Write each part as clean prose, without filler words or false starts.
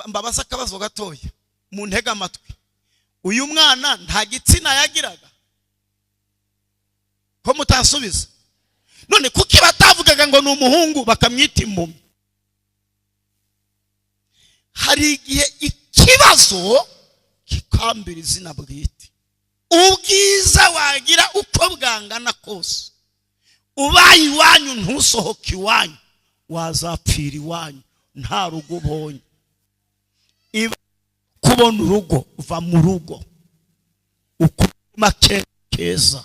Mbabaza akabazo gatoya mu ntega amatwi. Uyu mwana nta gitsina yagiraga ko mutasubiza? None kuki batavugaga ngo ni umuhungu bakamwita impumyi? Hari igihe ikibazo kikambira izina bwite. Ubwiza wagira uko bwangana kose, ubaye iwanyu ntusohoke iwanyu, wazapfira iwanyu nta rugo ubonye. Kubona urugo, uva mu rugo ukuma keza.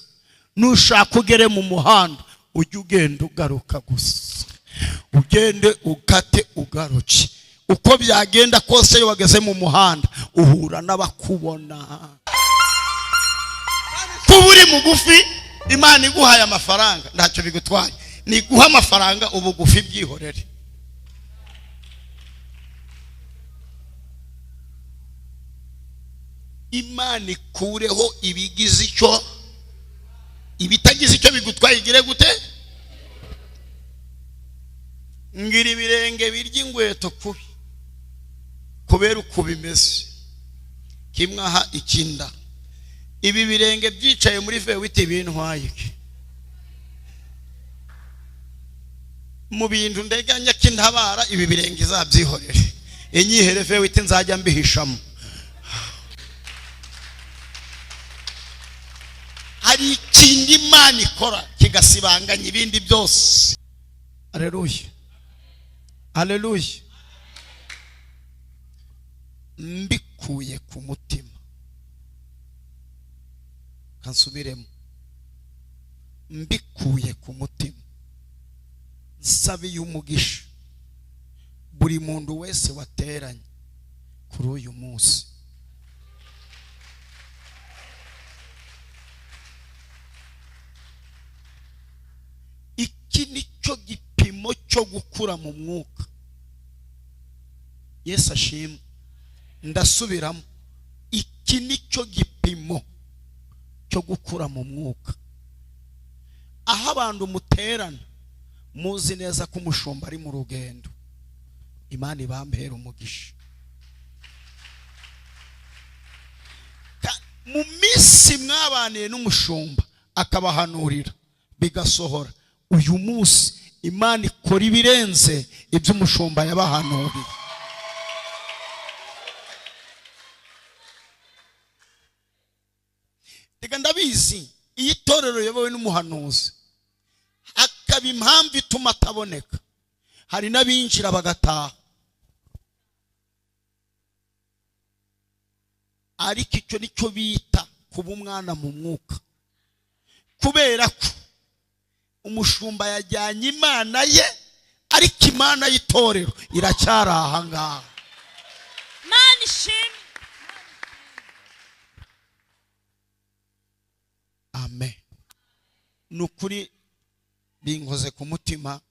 Nushaka ugere mu muhanda ujye ugenda ugaruka gusa, ugende ukate ugaruke. Uko byagenda kose iyo wageze mu muhanda uhura n'abakubona. Kuba uri mugufi Imana iguhaye amafaranga ntacyo bigutwaye, ni guha amafaranga ubugufi bwihorere. Imana ikureho ibigize icyo, ibitagize icyo bigutwaye igire gute? Ngira ibirenge birya ingweto kubi kubera uko bimeze, kimwe aha ikinda. Ibi birenge byicaye muri Bwite bintwaye mu bintu ndeganya kintabara. Ibi birenge izabyihorere, inyihere Bwite nzajya mbihishamo. Hari ikindi Imana ikora kigasibanganya ibindi byose. Haleluya, haleluya. Mbikuye ku mutima, kansubiremo, mbikuye ku mutima nsabiye umugisha buri muntu wese wateranye kuri uyu munsi. Iki nicyo gipimo cyo gukura mu mwuka. Yesu ashimwe. Ndasubiramo, iki nicyo gipimo cyo gukura mu mwuka. Aho abantu muterana muzi neza ko umushumba ari mu rugendo, Imana ibambera umugisha. Mu minsi mwabaniye n'umushumba akabahanurira bigasohora, uyu munsi Imana ikora ibirenze ibyo umushumba yabahanuriye. Reka ndabizi iyi torero yobowe n'umuhanuzi akaba impamvu ituma ataboneka. Hari n'abinjira bagataha, ariko icyo nicyo bita kuba umwana mu mwuka, kubera ko umushumba yajyanye Imana ye, ariko Imana y'itorero iracyari aha ngaha. Imana ishimwe. Amen. Nukuri binkoze ku mutima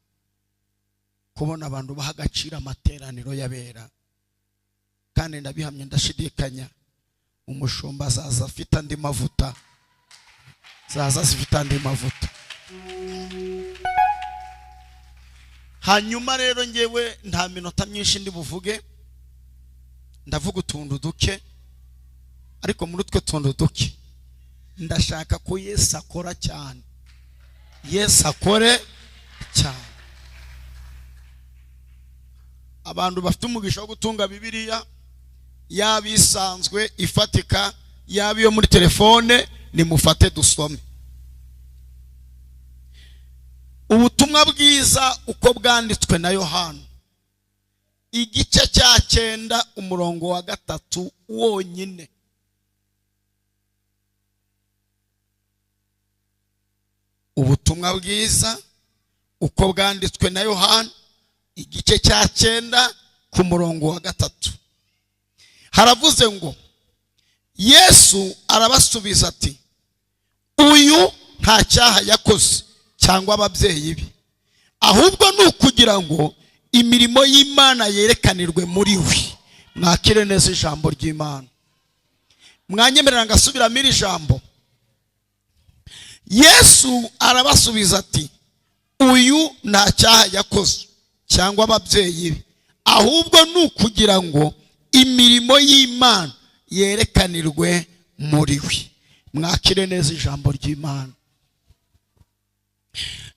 kubona abantu baha agaciro amateraniro y'abera, kandi ndabihamye ndashidikanya umushumba azaza afite andi mavuta, zaza zifite andi mavuta. Hanyuma rero ngewe nta minota myinshi ndi buvuge, ndavuga utuntu duke, ariko muri utwo tuntu duke ndashaka ko Yesu akora cyane. Yesu akore cyane. Abantu bafite umugisha wo gutunga Bibiliya, yabisanzwe ifatika, yabiyo muri telefone, nimufate dusome. Ubutumwa bwiza uko bwanditswe na Yohana, igice cya 9 umurongo wa 3 wonyine. Ubutumwa bwiza uko bwanditswe na Yohana, igice cya 9 ku murongo wa 3. Haravuze ngo, Yesu arabasubiza ati, uyu nta cyaha yakoze cyangwa ababyeyi be, ahubwo ni ukugira ngo imirimo y'Imana yerekanirwe muri we. Mwakire neza ijambo ry'Imana. Mwanyemerera ngasubiramo iri jambo. Yesu arabasubiza ati, uyu nta cyaha yakoze cyangwa ababyeyi be, ahubwo nukugira ngo imirimo y'Imana yerekanirwe muri we. Mwakire neza ijambo ry'Imana.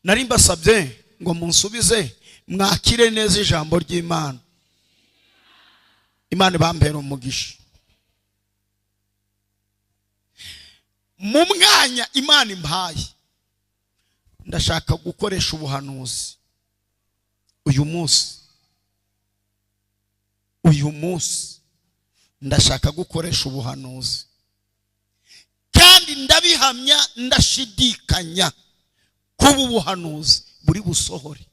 Nari mbasabye ngo munsubize mwakire neza ijambo ry'Imana. Imana bambera umugisha. Mu mwanya Imana impaye ndashaka gukoresha ubuhanuzi uyu munsi ndashaka gukoresha ubuhanuzi, kandi ndabihamya ndashidikanya kuba ubuhanuzi buri busohore.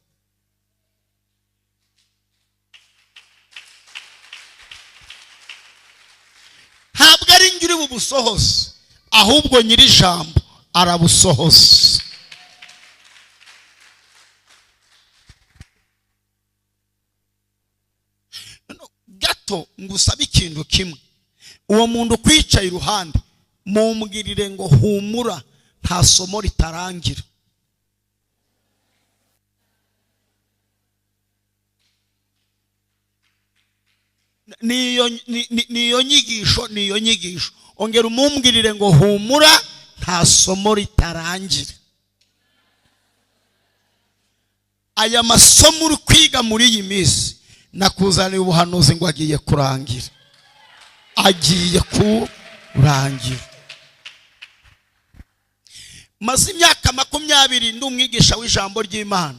Ntabwo ari ngiri bubusohoze, ahubwo nyiri ijambo arabusohoza. Gato ngusabe ikintu kimwe, uwo muntu kwicaye iruhande mumbwirire ngo humura, nta somo ritarangira. niyo nyigisho ongera umumbwirire ngo humura, nta somo ritarangira. Aya masomo uri kwiga muri iyi minsi nakuzaniye ubuhanuzi ngo agiye kurangira. Maze imyaka 20 ndi umwigisha w'ijambo ry'Imana.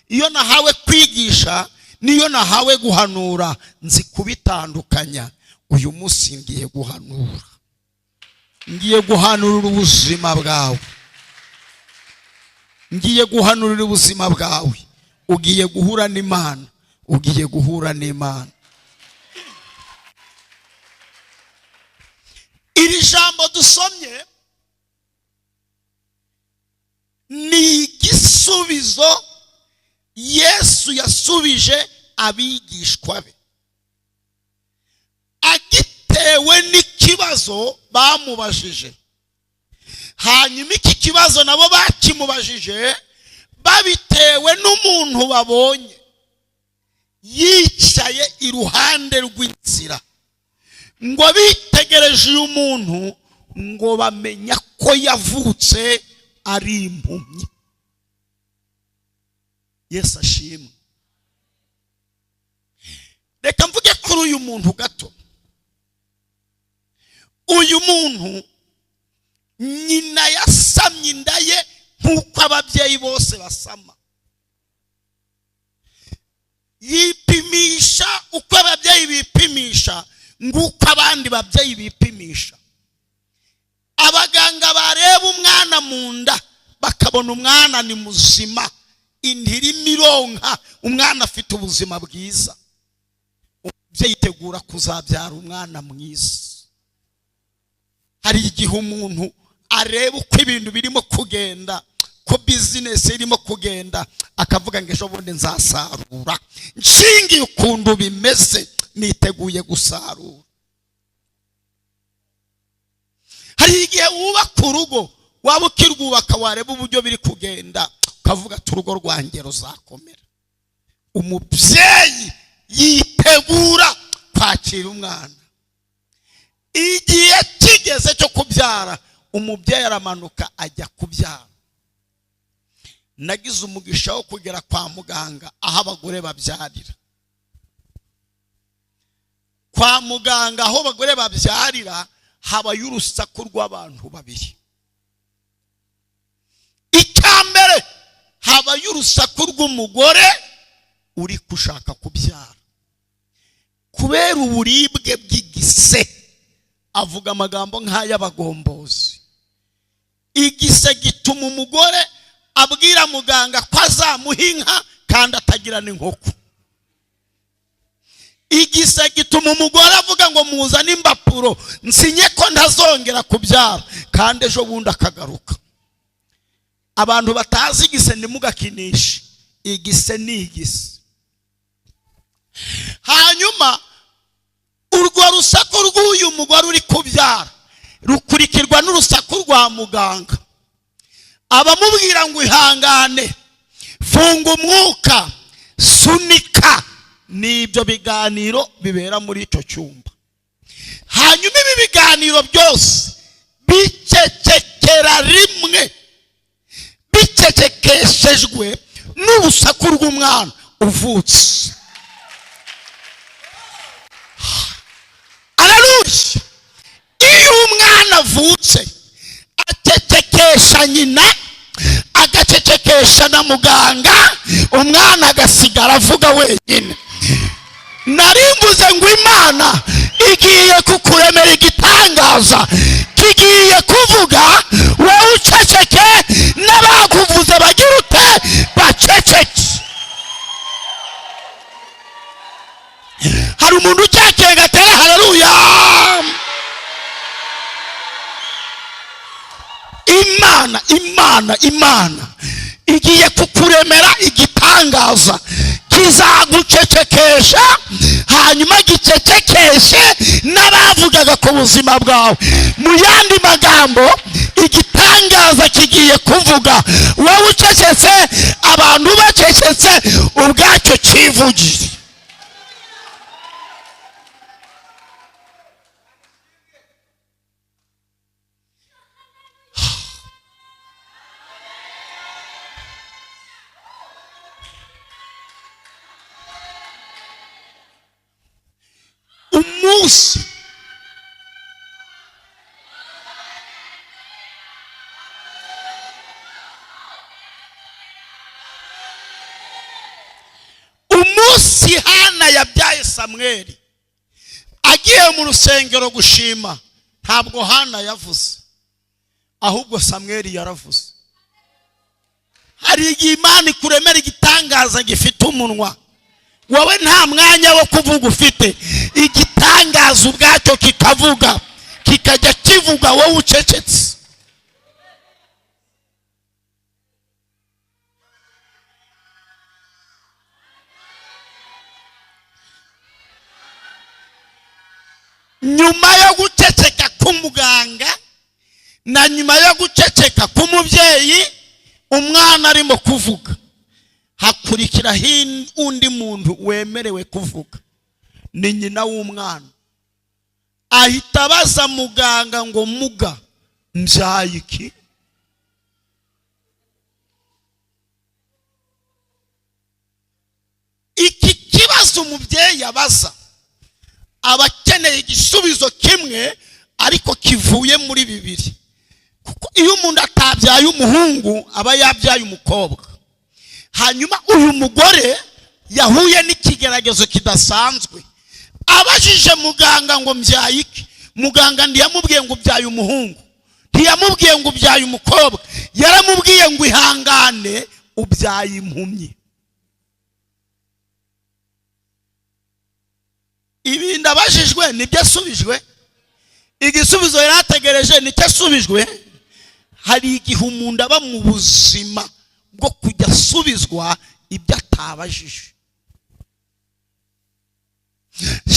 Iyo nahawe kwigisha niyo nahawe guhanura, nzi kubitandukanya. Uyu munsi ngiye guhanura ubuzima bwawe. Ugiye guhura n'Imana. Iri jambo dusomye ni igisubizo Yesu yasubije abigishwa be, agitewe n'ikibazo bamubajije. Hanyuma iki kibazo nabo bakimubajije babitewe n'umuntu babonye yicaye iruhande rw'inzira, ngo bitegereje uyu muntu ngo bamenya ko yavutse ari impumyi. Yesu ashimwe. Reka mvuge kuri uyu muntu gato. Uyu muntu nyina yasamye inda ye nk'uko ababyeyi bose basama. Yipimisha uko ababyeyi bipimisha, nguko abandi babyeyi bipimisha. Abaganga bareba umwana mu nda bakabona umwana ni muzima, indiri mironka, umwana afite ubuzima bwiza. Umubyeyi yitegura kuzabyara umwana mwiza. Hari igihe umuntu areba uko ibintu birimo kugenda, ko business irimo kugenda, akavuga ngo ejo bundi nzasarura, nshingiye ukuntu bimeze niteguye gusarura. Hari igihe wubaka urugo, waba ukirwubaka wareba uburyo biri kugenda, ukavuga ati urugo rwanjye ruzakomera. Umubyeyi yitegura kwakira umwana. Igihe kigeze cyo kubyara, umubyeyi aramanuka ajya kubyara. Nagize umugisha wo kugera kwa muganga aho abagore babyarira. Kwa muganga aho abagore babyarira habaye urusaku rw'abantu babiri. Icyambere habaye urusaku rw'umugore uri kushaka kubyara. Kubera uburibwe bw'igise, avuga amagambo nk'ay'abagombozi. Igise gituma umugore abwira muganga ko azamuha inka kandi atagira n'inkoko. Igise gituma umugore avuga ngo muzane impapuro nsinye ko ntazongera kubyara, kandi ejo bundi akagaruka. Abantu batazi igise ntimugakinishe. Igise ni igise. Hanyuma urwo rusaku rw'uyu mugore uri kubyara rukurikirwa n'urusaku rwa muganga. Abamubwira ngo ihangane, funga umwuka, sunika, n'ibyo biganiro bibera muri icyo cyumba. Hanyuma ibi biganiro byose bicecekera rimwe, bicecekeshejwe n'urusaku rw'umwana uvutse. Haleluya! Iyo umwana avutse acecekesha nyina, agacecekesha na muganga, umwana agasigara avuga wenyine. Narimbuze ngo Imana igiye kukuremera igitangaza, kigiye kuvuga wowe uceceke, n'abakuvuze bagira ute baceceke. Hari umuntu ucekeye gatere haleluya. Imana igiye kukuremera igitangaza kizagucecekesha, hanyuma gicecekeshe n'abavugaga ku buzima bwawe. Mu yandi magambo, igitangaza kigiye kuvuga wowe ucecetse, abantu bacecetse, ubwacyo kivugire. Umunsi Hana yabyaye Samweli, agiye mu rusengero gushima, ntabwo Hana yavuze, ahubwo Samweli yaravuze. Hari igihe Imana ikuremera igitangaza gifite umunwa, wowe nta mwanya wo kuvuga ufite. Igitangaza ubwacyo kikavuga, kikajya kivuga wowe ucecetse. Nyuma yo guceceka k'umuganga na nyuma yo guceceka k'umubyeyi, umwana arimo kuvuga, hakurikira undi muntu wemerewe kuvuga, ni nyina w'umwana. Ahita abaza muganga ngo muga, mbyaye iki? Iki kibazo umubyeyi abaza abakeneye igisubizo kimwe, ariko kivuye muri bibiri. Kuko iyo umuntu atabyaye umuhungu aba yabyaye umukobwa. Hanyuma uyu mugore yahuye n'ikigeragezo kidasanzwe, abajije muganga ngo mbyaye iki? Muganga ntiyamubwiye ngo ubyaye umuhungu, ntiyamubwiye ngo ubyaye umukobwa, yaramubwiye ngo ihangane ubyaye impumyi. Ibindi abajijwe nibyo asubijwe, igisubizo yarategereje nicyo asubijwe. Hari igihe umuntu aba mu buzima bwo kujya asubizwa ibyo atabajije.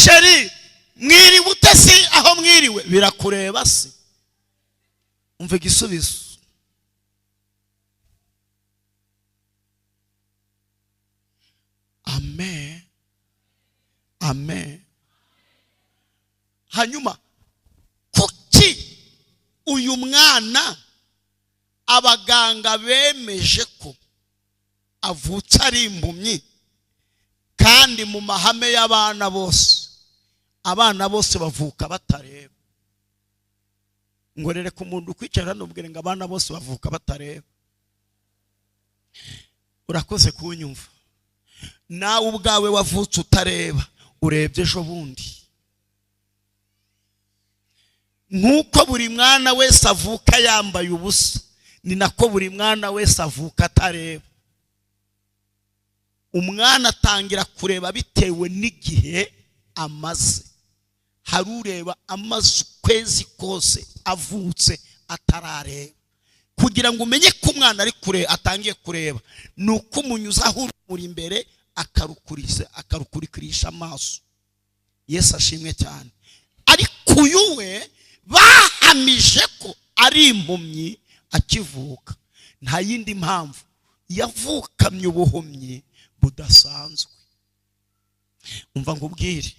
Sheri, mwiriwe ute? Si aho mwiriwe birakureba se. Umva igisubizo. Amen, amen. Hanyuma kuki uyu mwana abaganga bemeje ko avutse ari impumyi, kandi mu mahame y'abana bose, abana bose bavuka batareba? Ngo rereka umuntu kwicara n'ubwire ngo abana bose bavuka batareba. Urakoze kunyumva. Nawe ubwawe wavutse utareba, urebye ejo bundi. Nkuko buri mwana wese avuka yambaye ubusa, ni nako buri mwana wese avuka atareba. Umwana atangira kureba bitewe n'igihe amaze. Hari ureba amaze ukwezi kose avutse atarareba. Kugira ngo umenye ko umwana ari kure atangiye kureba, nuko umunyuzaho urumuri imbere akarukurikirisha amaso. Yesu ashimwe cyane. Ariko uyu we bahamije ko ari impumyi akivuka, nta yindi mpamvu, yavukamye ubuhumyi budasanzwe. umva ngubwire,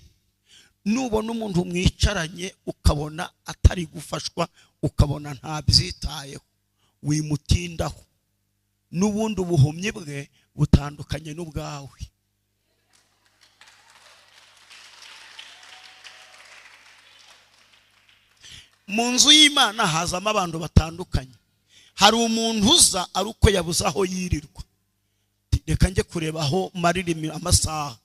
nubona umuntu mwicaranye ukabona atari gufashwa, ukabona ntabyitayeho, wimutindaho, n'ubundi ubuhumyi bwe butandukanye n'ubwawe. Mu nzu y'Imana hazamo abantu batandukanye. Hari umuntu uza ari uko yabuze aho yirirwa, reka njye kureba aho marira amasaha.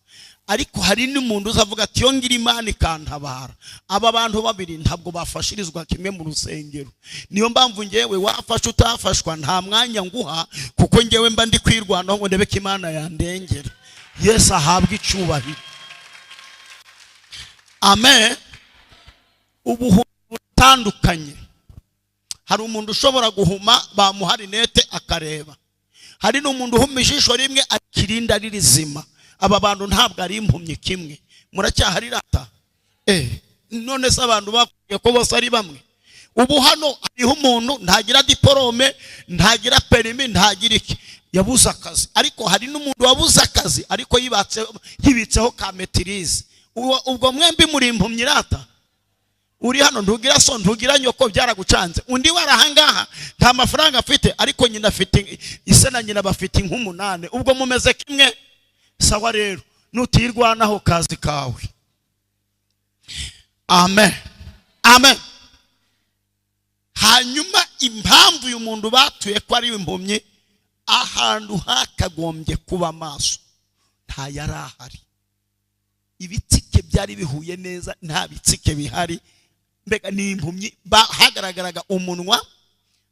Ariko hari n'umuntu uzavuga ati yo ngira Imana ikantabara. Aba bantu babiri ntabwo bafashirizwa kimwe mu rusengero. Niyo mpamvu ngewe wafashe utafashwa nta mwanya nguha, kuko ngewe mba ndi kwirwanaho ngo ndebe ko Imana yandengera. Yesu ahabwe icyubahiro. Amen. Ubu butandukanye. Hari umuntu ushobora guhuma bamuha rinete akareba. Hari n'umuntu uhuma ijisho rimwe akirinda ririzima. Aba bantu ntabwo ari impumyi kimwe. Muracyahari rata? None se abantu bakwiye ko bose ari bamwe? Ubu hano hariho umuntu ntagira diplome, ntagira perimi, ntagira iki, yabuze akazi. Ariko hari n'umuntu wabuze akazi ariko yibitseho ka maîtrise. Ubwo mwembi muri impumyi rata? Uri hano ntugira so ntugira nyoko byaragucanze. Undi warahangaha nta mafaranga afite ariko nyina afite, ise na nyina bafite inkumunane. Ubwo mumeze kimwe? Sawa rero, nutirwanaho kazi kawe. Amen. Amen. Hanyuma impamvu uyu muntu batuye ko ari impumyi, ahantu hakagombye kuba maso nta yarahari. Ibitsike byari bihuye neza, nta bitsike bihari. Mbega ni impumyi, hagaragaraga umunwa,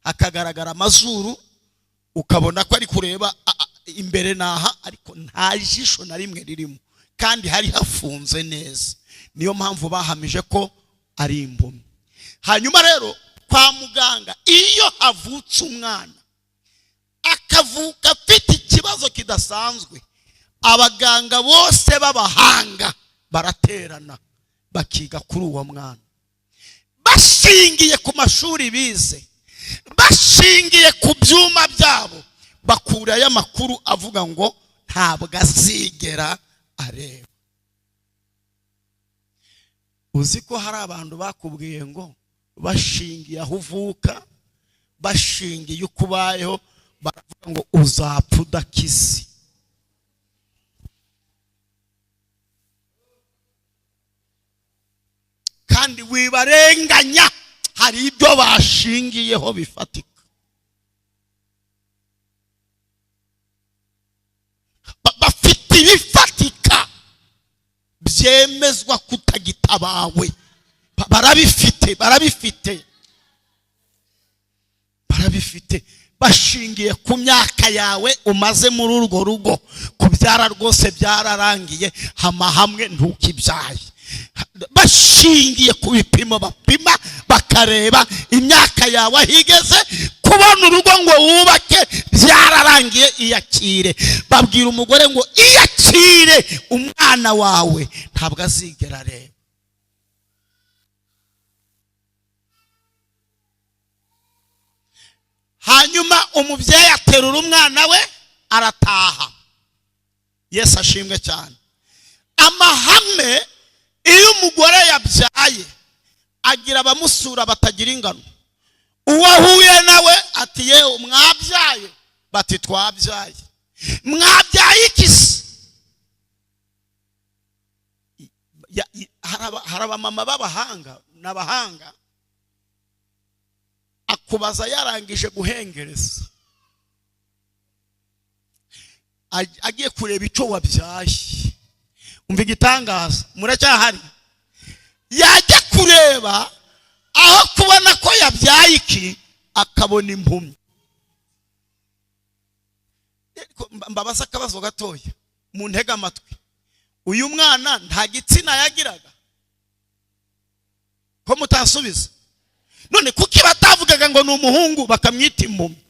hakagaragara amazuru, ukabona ko ari kureba imbere naha, ariko nta jisho na rimwe ririmo, kandi hari hafunze neza. Niyo mpamvu bahamije ko ari impumyi. Hanyuma rero kwa muganga, iyo havutse umwana akavuka afite ikibazo kidasanzwe, abaganga bose b'abahanga baraterana bakiga kuri uwo mwana, bashingiye ku mashuri bize, bashingiye ku byuma byabo, bakurayo amakuru avuga ngo ntabwo azigera areba. Uzi ko hari abantu bakubwiye ngo bashingiye aho uvuka, bashingiye uko ubayeho, baravuga ngo uzapfa udakize. Kandi wibarenganya, hari ibyo bashingiyeho bifatika. Bafite ibifatika byemezwa kutagitabawe. Barabifite bashingiye ku myaka yawe umaze muri urwo rugo. Kubyara rwose byararangiye, hamwe ntukibyaye. Bashingiye ku bipimo bapima, bakareba imyaka yawe ahigeze, kubona urugo ngo wubake byararangiye, iyakire. Babwira umugore ngo iyakire, umwana wawe ntabwo azigera areba. Hanyuma umubyeyi aterura umwana we arataha. Yesu ashimwe cyane. Amahame, iyo umugore yabyaye agira abamusura batagira ingano. Uwo ahuye nawe ati yewe mwabyaye, bati twabyaye. Mwabyaye iki se? Hari abamama b'abahanga n'abahanga, akubaza yarangije guhengereza, agiye kureba icyo wabyaye. Umva igitangaza, muracyahari? Yajya kureba aho kubona ko yabyaye iki, akabona impumyi. Mbabaza akabazo gatoya, mu ntega amatwi. Uyu mwana nta gitsina yagiraga? Ko mutasubiza? None kuki batavugaga ngo ni umuhungu bakamwita impumyi?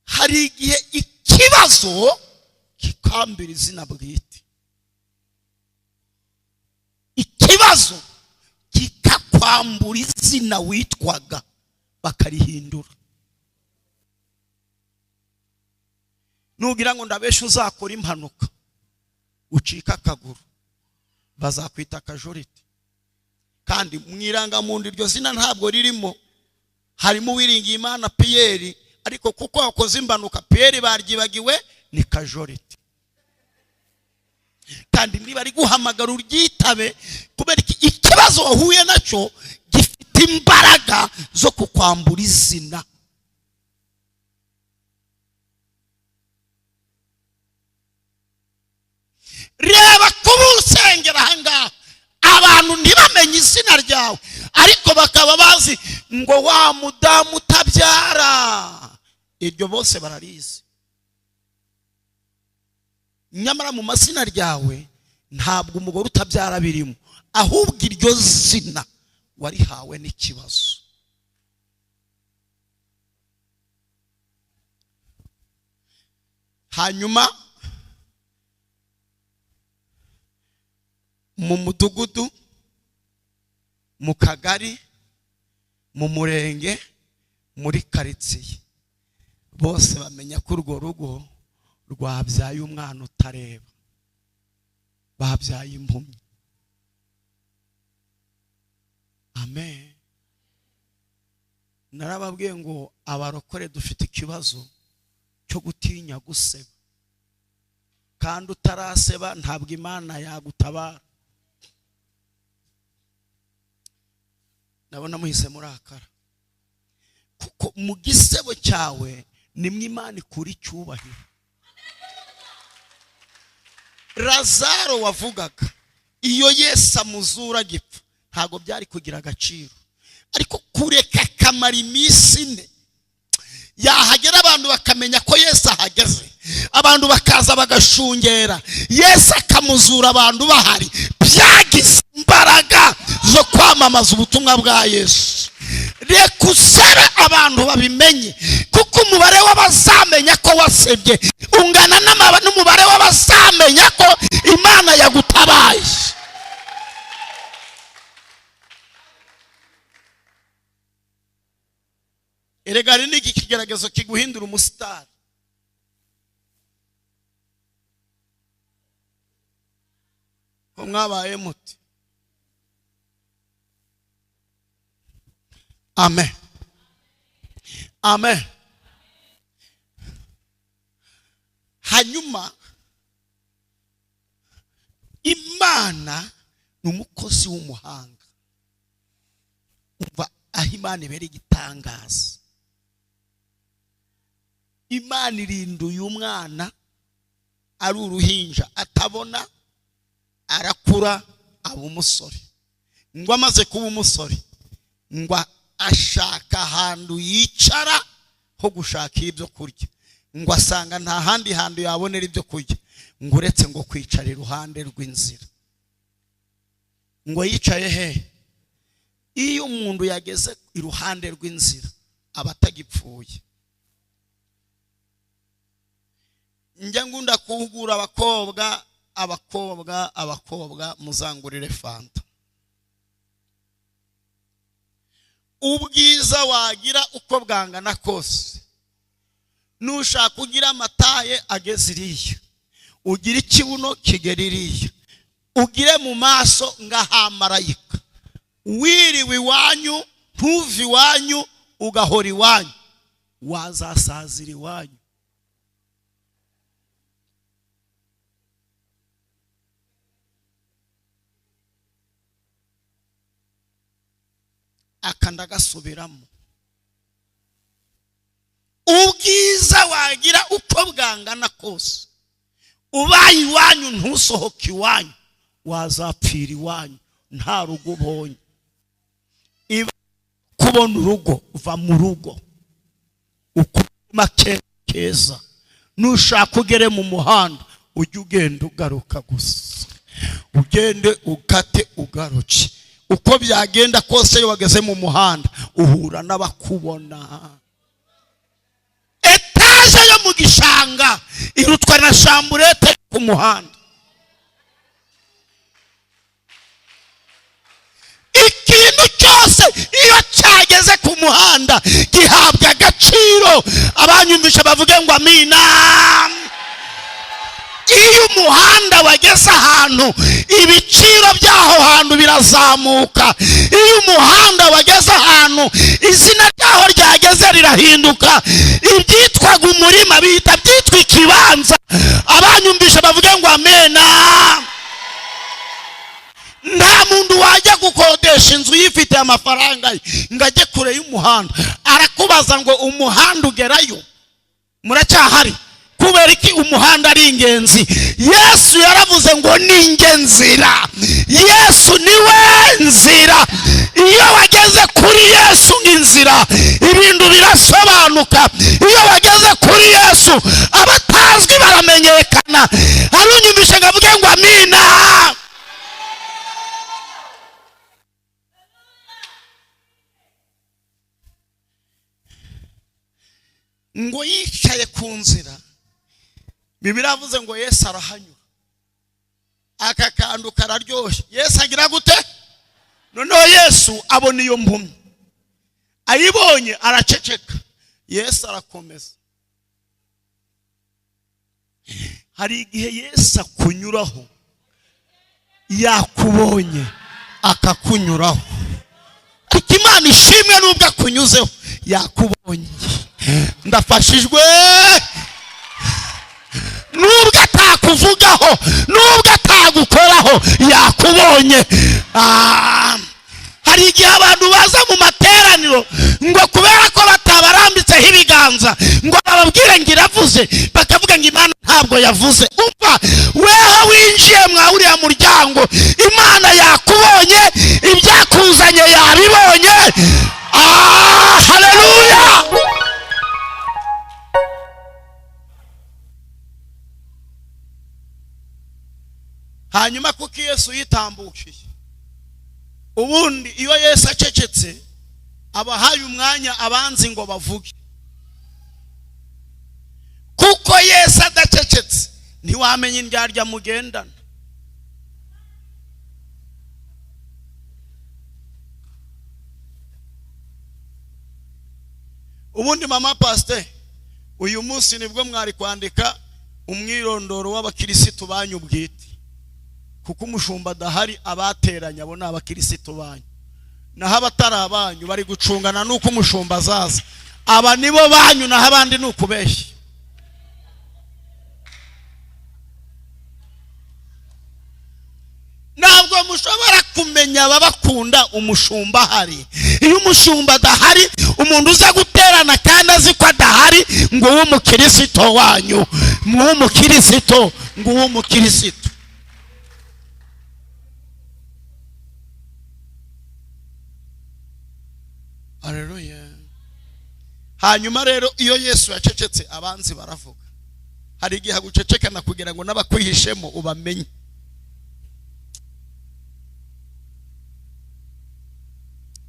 Hari igihe ikibazo kikambira izina bwite. Ikibazo kikakwambura izina witwaga bakarihindura. Nugira ngo ndabeshe uzakora impanuka, ucika akaguru bazakwita akajorite. Kandi mwirangamuntu iryo zina ntabwo ririmo. Harimo Uwiringiye Imana Pierre, ariko kuko wakoze imbanuka Pierre baryibagiwe ni kajorite. Kandi niba ari guhamagara uryitabe, kubera ikibazo wahuye nacyo gifite imbaraga zo kukwambura izina. Reba kuba usengera ahangaha abantu ntibamenye izina ryawe, ariko bakaba bazi ngo wa mudamu utabyara. Iryo bose bararizi. Nyamara mu mazina ryawe ntabwo umugore utabyara birimo, ahubwo iryo zina warihawe n'ikibazo. Hanyuma mu mudugudu, mu kagari, mu murenge, muri karitsiye, bose bamenya ko urwo rugo rwabyaye umwana utareba, babyaye impumyi. Amen. Narababwiye ngo abarokore dufite ikibazo cyo gutinya guseba, kandi utaraseba ntabwo Imana yagutabara. Nabona muhise murakara, kuko mu gisebo cyawe nimwe Imana ikura icyubahiro. Lazaro wavugaga iyo Yesu amuzura gipfa ntago byari kugira agaciro, ariko kureka kamara iminsi 4 yahagera abantu bakamenya ko Yesu ahageze, abantu bakaza bagashungera, Yesu akamuzura abantu bahari, byagize imbaraga zo kwamamaza ubutumwa bwa Yesu. Reka usebe abantu babimenye, kuko umubare w'abazamenya ko wasebye ungana n'umubare w'abazamenya ko Imana yagutabaye. Erega ari n'iki kigeragezo kiguhindura umusitari. Ko mwabaye muti. Amen. Amen. Hanyuma Imana ni umukozi w'umuhanga. Umva aho Imana ibera igitangaza. Imana irinduye umwana ari uruhinja atabona, arakura aba umusore. Ngo amaze kuba umusore, ngo ashaka ahantu yicara ho gushakira ibyo kurya, ngo asanga nta handi hantu yabonera ibyo kurya ngo uretse ngo kwicara iruhande rw'inzira. Ngo yicaye he? Iyo umuntu yageze iruhande rw'inzira aba atagipfuye. Njya ngunda kuhugura abakobwa muzangurire fanta. Ubwiza wagira uko bwangana kose, nushaka kugira amataye ageze iriya, ugira ikibuno kigera iriya, ugire mu maso ngahamarayika, wiriwe iwanyu ntuvi iwanyu ugahora iwanyu, wazasazira iwanyu. Akanda gasubiramo. Ubwiza wagira uko bwangana kose, ubaye iwanyu ntusohoke iwanyu, wazapfira iwanyu nta rugo ubonye. Iba kubona urugo, uva mu rugo ukuma keza. Nushaka ugere mu muhanda ujye ugenda ugaruka gusa, ugende ukate ugaruke. Uko byagenda kose iyo wageze mu muhanda uhura n'abakubona. Etaje yo mu gishanga irutwa na shamburete ku muhanda. Ikintu cyose iyo cyageze ku muhanda gihabwa agaciro. Abanyumvisha bavuge ngo amina. iyo umuhanda wageze ahantu ibiciro by'aho hantu birazamuka. iyo umuhanda wageze ahantu izina ryaho ryageze rirahinduka. ibyitwaga umurima bihita byitwa ikibanza. abanyumvisha bavuge ngo amena. nta muntu wajya gukodesha inzu yifite amafaranga ngo ajye kure y'umuhanda. arakubaza ngo umuhanda ugerayo muracyahari? kubera iki umuhanda ari ingenzi? Yesu yaravuze ngo ni ingenzira. Yesu niwe nzira. iyo wageze kuri Yesu inzira ibintu birasobanuka. iyo wageze kuri Yesu abatazwi baramenyekana. arunyumisha ngavuge ngo amina. ngo yicaye ku nzira, Bibiliya yavuze ngo Yesu arahanyura. aka kantu kararyoshye. Yesu agira gute? noneho Yesu abona iyo mpumyi, ayibonye araceceka. Yesu arakomeza. hari igihe Yesu akunyuraho, yakubonye akakunyuraho. kuko Imana ishimwe nubwo akunyuzeho yakubonye. ndafashijwe. nubwo atakuvugaho, nubwo atagukoraho yakubonye. hari igihe abantu baza mu materaniro ngo kubera ko batabarambitseho ibiganza ngo bababwire ngo iravuze, bakavuga ngo Imana ntabwo yavuze. umva, weho winjiye mwa uriya muryango Imana yakubonye, ibyakuzanye yabibonye. haleluya. hanyuma kuko Yesu yitambukiye, ubundi iyo Yesu acecetse abahaye umwanya abanzi ngo bavuge. kuko Yesu adacecetse ntiwamenya indyarya mugendana. ubundi mama pastor, uyu munsi nibwo mwari kwandika umwirondoro w'abakirisitu banyu bwite, kuko umushumba adahari. abateranya abo ni abakirisitu banyu, naho abatari abanyu bari gucungana nuko umushumba azaza. aba nibo banyu, naho abandi ni ukubeshya. ntabwo mushobora kumenya ababakunda umushumba ahari. iyo umushumba adahari, umuntu uza guterana kandi azi ko adahari, ngo uwo mukirisito wanyu, muwo mukirisito, ngo uwo mukirisito. Haleluya. hanyuma rero iyo Yesu yacecetse abanzi baravuga. hari igihe gucecekana kugira ngo n'abakwihishemo ubamenye.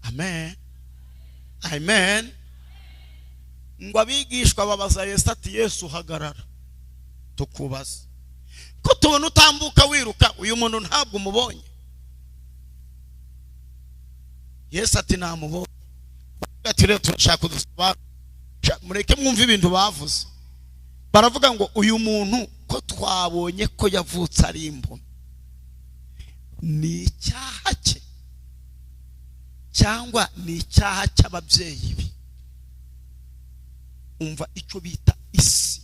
amen, amen. ngo abigishwa babaza Yesu ati, Yesu hagarara tukubaza, ko tubona utambuka wiruka, uyu muntu ntabwo umubonye? Yesu ati namubonye. ati rero turashaka kudusobanura, mureke mwumve ibintu bavuze. baravuga ngo uyu muntu ko twabonye ko yavutse ari impumyi, ni icyaha cye cyangwa ni icyaha cy'ababyeyi be? umva icyo bita isi.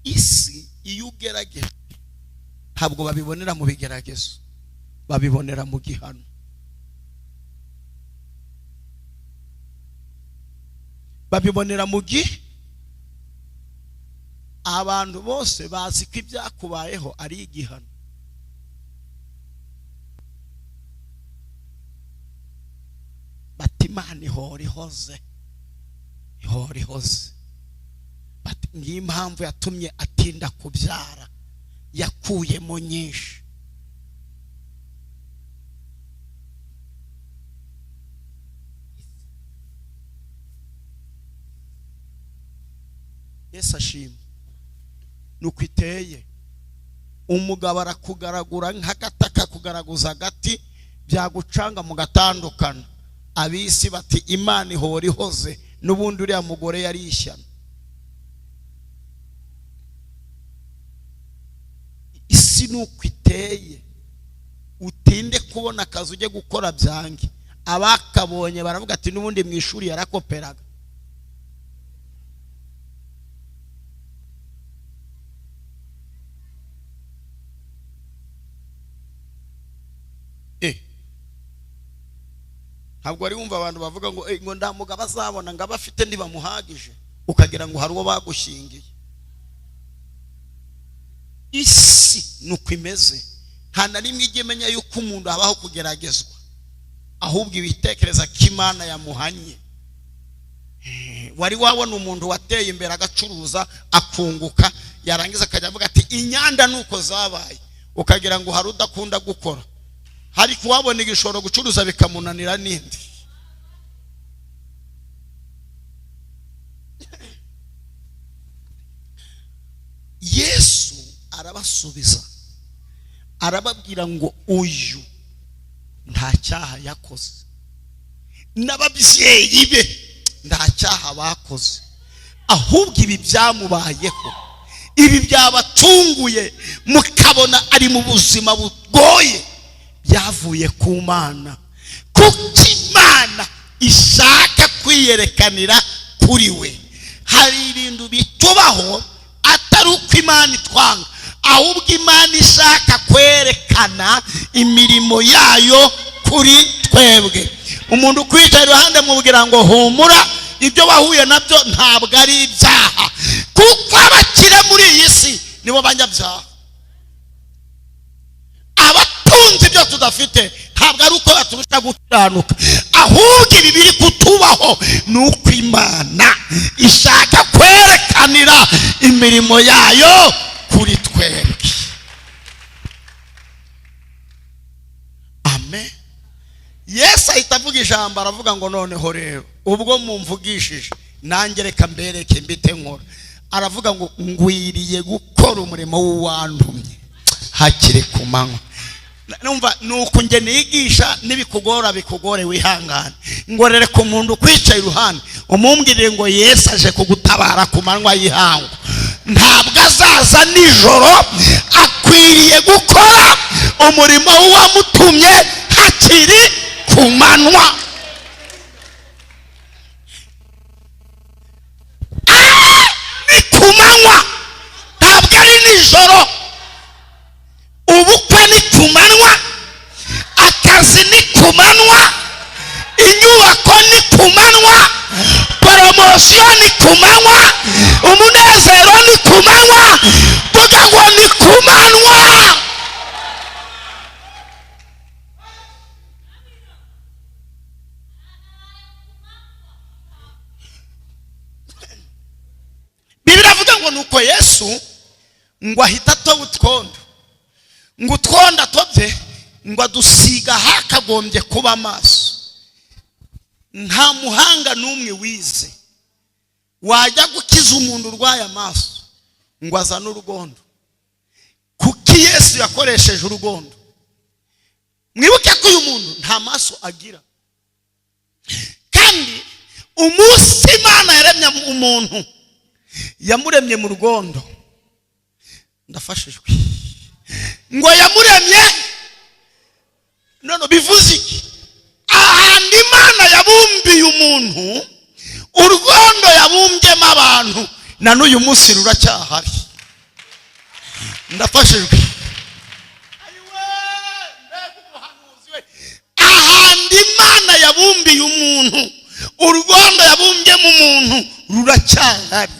isi iyo ugerageje ntabwo babibonera mu bigeragezo, babibonera mu gihano. babibonera mu gihe abantu bose bazi ko ibyakubayeho ari igihano. bati Imana ihora ihoze, ihora ihoze. bati ngiyo impamvu yatumye atinda kubyara, yakuyemo nyinshi. Yesu ashimwe. nuko iteye, umugabo arakugaragura nk'agati akakugaragaza agati, byagucanga mu gatandukana. abisi bati Imana ihora ihoze, n'ubundi uriya mugore yari ishyano. isi nuko iteye utinde kubona akazi ujye gukora byange abakabonye baravuga ati n'ubundi mu ishuri yarakoperaga. Ntabwo ari wumva abantu bavuga ngo ndamugaba azabona ngo abafite ntibamuhagije ukagira ngo hari uwo bagushingiye. Isi nuko imeze, nta na rimwe ijya imenya yuko umuntu habaho kugeragezwa, ahubwo ibitekereza ko Imana yamuhanye. Wari wabona umuntu wateye imbere agacuruza akunguka, yarangiza akajya avuga ati inyanda nuko zabaye, ukagira ngo hari udakunda gukora, hari kuwabona igishoro gucuruza bikamunanira n'indi. Yesu arabasubiza arababwira ngo uyu nta cyaha yakoze, n'ababyeyi be nta cyaha bakoze, ahubwo ibi byamubayeho, ibi byabatunguye mukabona ari mu buzima bugoye, byavuye ku Mana, kuko Imana ishaka kwiyerekanira kuri we. Hari ibintu bitubaho atari uko Imana itwanga, ahubwo Imana ishaka kwerekana imirimo yayo kuri twebwe. Umuntu kwicara iruhande mubwira ngo humura, ibyo wahuye nabyo ntabwo ari ibyaha, kuko abakire muri iyi si nibo banyabyaha. Abatunzi ibyo tudafite ntabwo ari uko baturusha gukiranuka, ahubwo ibi biri kutubaho ni uko Imana ishaka kwerekanira imirimo yayo kuri twebwe. Amen. Yesu ahita avuga ijambo aravuga ngo noneho rero ubwo mumvugishije nanjye reka mbereke mbite nkora. Aravuga ngo ngwiriye gukora umurimo w'uwantumye hakiri ku manywa. Numva nuko nge nigisha nibikugora bikugore wihangane, ngo rere ku muntu kwicaye iruhande umumbwirire ngo Yesu aje kugutabara ku manywa y'ihangu, ntabwo azaza nijoro, akwiriye gukora umurimo w'uwamutumye hakiri ku manywa. Ni ku manywa, ntabwo ari nijoro. Ubukwe ni ku manywa, akazi ni ku manywa, inyubako ni ku manywa, poromosiyo ni ku manywa, umunezero ni ku manywa, vuga ngo ni ku manywa. Biblia avuga ngo nuko Yesu ngo ahita atoba utwondo, ngo utwonda tobye ngo adusiga hakagombye kuba amaso. Nta muhanga n'umwe wize wajya gukiza umuntu urwaye amaso ngo azane urugondo, kuko Yesu yakoresheje urugondo. Mwibuke ko uyu muntu nta maso agira, kandi umunsi Imana yaremye umuntu yamuremye mu rugondo. Ndafashijwe ngo yamuremye, none bivuze iki? Ahandi Imana yabumbiye umuntu, urugondo yabumbyemo abantu, na n'uyu munsi ruracyahari. Ndafashijwe. Ahandi Imana yabumbiye umuntu, urugondo yabumbyemo umuntu ruracyahari.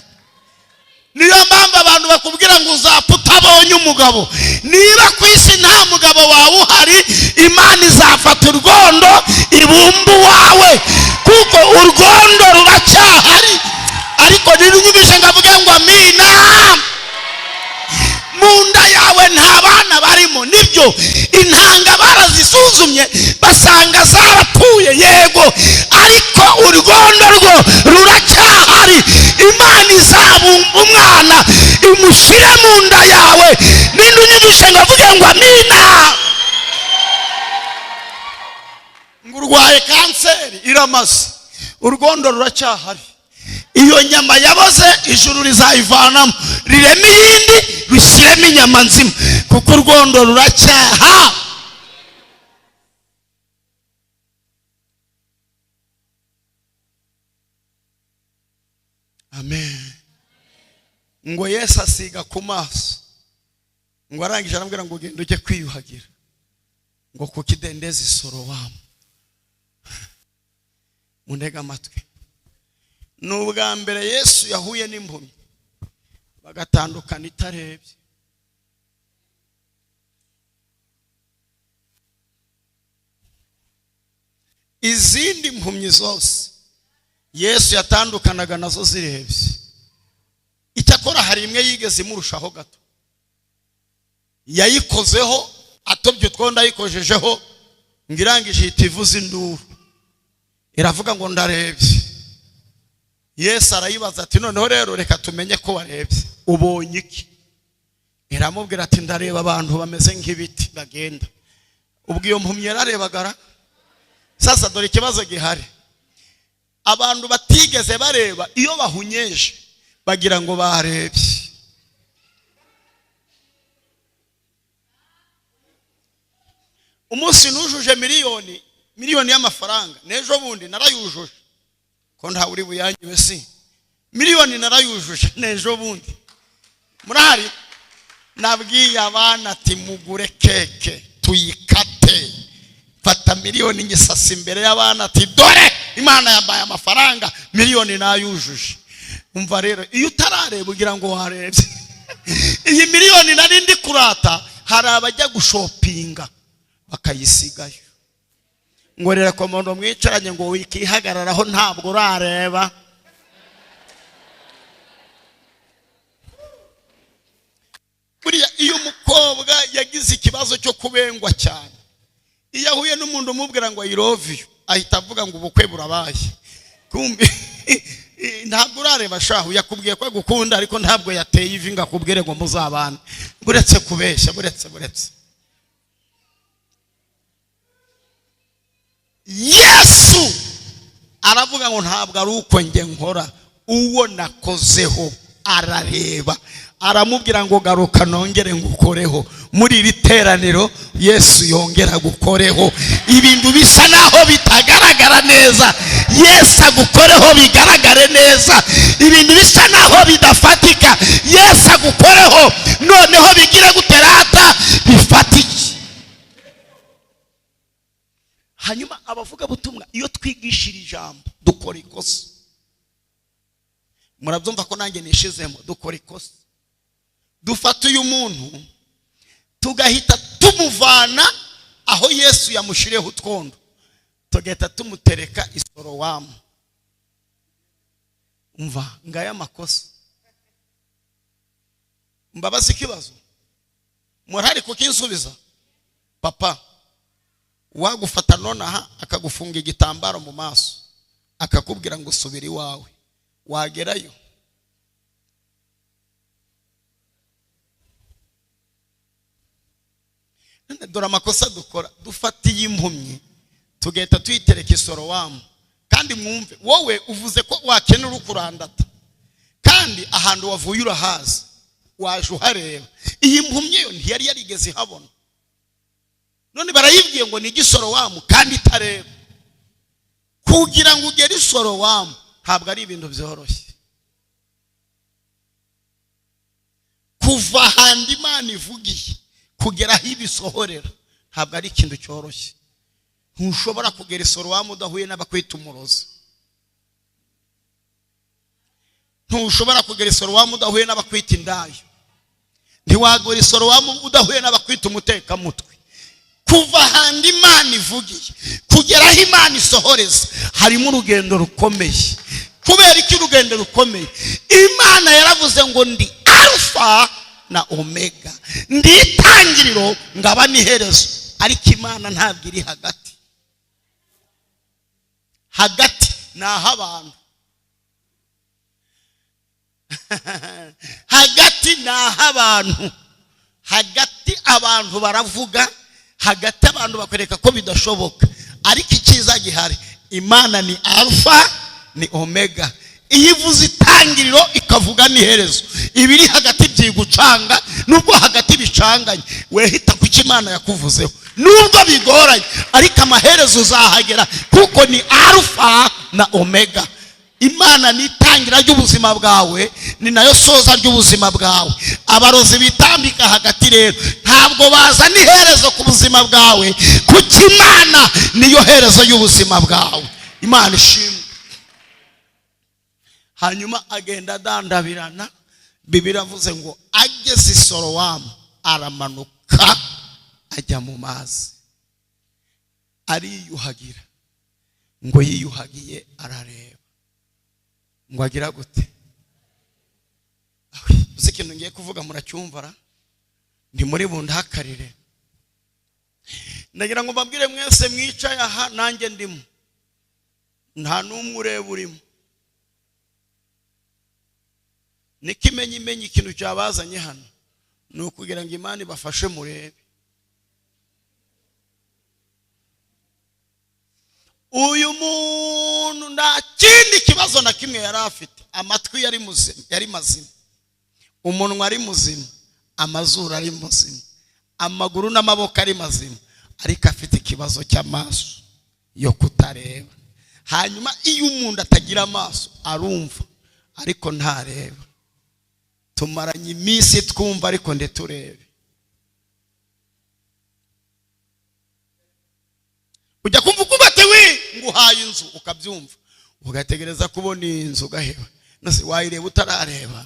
Niyo mpamvu abantu bakubwira ngo uzapfa utabonye umugabo. Niba ku isi nta mugabo wawe uhari, Imana izafata urwondo ibumba wawe, kuko urwondo ruracyahari. Ariko nirunyibishe ngavuge ngo amina. Munda yawe nta bana barimo, nibyo intanga barazisuzumye basanga zarapfuye, yego, ariko urwondo rwo ruracyahari. Imana izabumba umwana imushyire mu nda yawe. Nirunyibishe ngavuge ngo amina. Ngo urwaye kanseri iramaze, urwondo ruracyahari. Iyo nyama yaboze ijuru rizayivanamo rireme iyindi rushyiremo inyama nzima kuko urwondo ruracyaha. Amen. Ngo Yesu asiga ku maso, ngo arangije arambwira ngo ugende ujye kwiyuhagira, ngo ku kidendezi Sorowamu. Muntega amatwi, n'ubwa mbere Yesu yahuye n'impumyi bagatandukana itarebye. Izindi mpumyi zose Yesu yatandukanaga nazo zirebye. Icyakora hari imwe yigeze imurushaho gato, yayikozeho atobye utwondo yayikojejeho, ngirangije ihita ivuza induru, iravuga ngo ndarebye. Yesu arayibaza ati noneho rero reka tumenye ko warebye, ubonye iki? Iramubwira ati ndareba abantu bameze nk'ibiti bagenda. Ubwo iyo mpumyi yararebagara. Sasa dore ikibazo gihari, abantu batigeze bareba iyo bahunyeje bagira ngo barebye. Umunsi nujuje miliyoni y'amafaranga, nejo bundi narayujuje ko nta uri buyangiwe si miliyoni narayujuje nejo bundi. Murahari nabwiye abana ati mugure keke tuyikate, fata miliyoni ngisasa imbere y'abana ati dore Imana yambaye amafaranga miliyoni nayujuje. Umva rero iyo utarareba ugira ngo warebye. Iyi miliyoni nari ndi kurata, hari abajya gushopinga bakayisigayo. Ngo rero komondo mwicaranye ngo wikihagararaho ntabwo urareba. Buriya iyo umukobwa yagize ikibazo cyo kubengwa cyane, iyo ahuye n'umuntu umubwira ngo I love you, ahita avuga ngo ubukwe burabaye. Kumbi ntabwo urareba shahu, yakubwiye ko agukunda ariko ntabwo yateye ivi ngo akubwire ngo muzabana. Buretse kubeshya, buretse Yesu aravuga ngo ntabwo ari uko nge nkora, uwo nakozeho arareba. Aramubwira ngo garuka nongere ngukoreho. Muri iri teraniro Yesu yongera gukoreho. Ibintu bisa naho bitagaragara neza, Yesu agukoreho bigaragare neza. Ibintu bisa naho bidafatika, Yesu agukoreho noneho bigire guterata bifatike. Hanyuma abavuga butumwa iyo twigishira ijambo dukora ikosa. Murabyumva ko nanjye nishizemo dukora ikosa. Dufata uyu muntu tugahita tumuvana aho Yesu yamushireho utwondo, tugahita tumutereka i Sorowamu. Umva ngaya makosa. Mbabazi ikibazo murahari kukinsubiza? Papa wagufata nonaha akagufunga igitambaro mu maso akakubwira ngo subira iwawe, wagerayo? Dore amakosa dukora, dufatiye impumyi tugahita tuyitereka i Sorowamu. Kandi mwumve, wowe uvuze ko wakenera ukurandata, kandi ahantu wavuye urahazi, waje uhareba. Iyi mpumyi yo ntiyari yarigeze habona, none barayibwiye ngo ni Sorowamu kandi itareba. Kugira ngo ugere i Sorowamu ntabwo ari ibintu byoroshye. Kuva handi Imana ivugiye kugera aho ibisohorera ntabwo ari ikintu cyoroshye. Ntushobora kugera i Sorowamu udahuye n'abakwita umurozi. Ntushobora kugera i Sorowamu udahuye n'abakwita indayo. Ntiwagera i Sorowamu udahuye n'abakwita umutekamutwe. Kuva handi Imana ivugiye kugera aho Imana isohoreza harimo urugendo rukomeye. Kubera iki urugendo rukomeye? Imana yaravuze ngo ndi Alpha na Omega, ndi itangiriro ngaba n'iherezo. Ariko Imana ntabwo iri hagati. Hagati ni ahabantu. Hagati ni ahabantu. Hagati abantu baravuga, hagati abantu bakwereka ko bidashoboka. Ariko icyiza gihari, Imana ni Alpha ni Omega. Iyo ivuze itangiriro ikavuga n'iherezo. Ibiri hagati byigucanga, nubwo hagati bicanganye, we hita ku Imana yakuvuzeho. Nubwo bigoranye, ariko amaherezo uzahagera, kuko ni Alpha na Omega. Imana ni itangira ry'ubuzima bwawe, ni nayo soza ry'ubuzima bwawe. Abarozi bitambika hagati rero ntabwo baza n'iherezo ku buzima bwawe, kuko Imana niyo herezo y'ubuzima bwawe. Imana ishimwe. Hanyuma agenda adandabirana. Bibiliya avuze ngo ageze i Sorowamu aramanuka ajya mu mazi, ariyuhagira. Ngo yiyuhagiye arareba, ngo agira gute? Uzi ikintu ngiye kuvuga muracyumvara? Ndi muri bundakarire. Ndagira ngo mbabwire mwese mwicaye aha, nanjye ndimo, nta n'umwe ureba urimo. Nikimenyi ikintu cyabazanye hano ni ukugira ngo Imana ibafashe murebe. Uyu muntu nta kindi kibazo na kimwe yari afite. Amatwi yari mazima, umunwa ari muzima, amazuru ari muzima, amaguru n'amaboko ari mazima, ariko afite ikibazo cy'amaso yo kutareba. Hanyuma iyo umuntu atagira amaso arumva ariko ntareba. Tumaranye iminsi twumva ariko ndeturebe. Ujya kumva ukubate we nguhaye inzu ukabyumva, ugategereza kubona inzu ugaheba. Nase wayireba utarareba.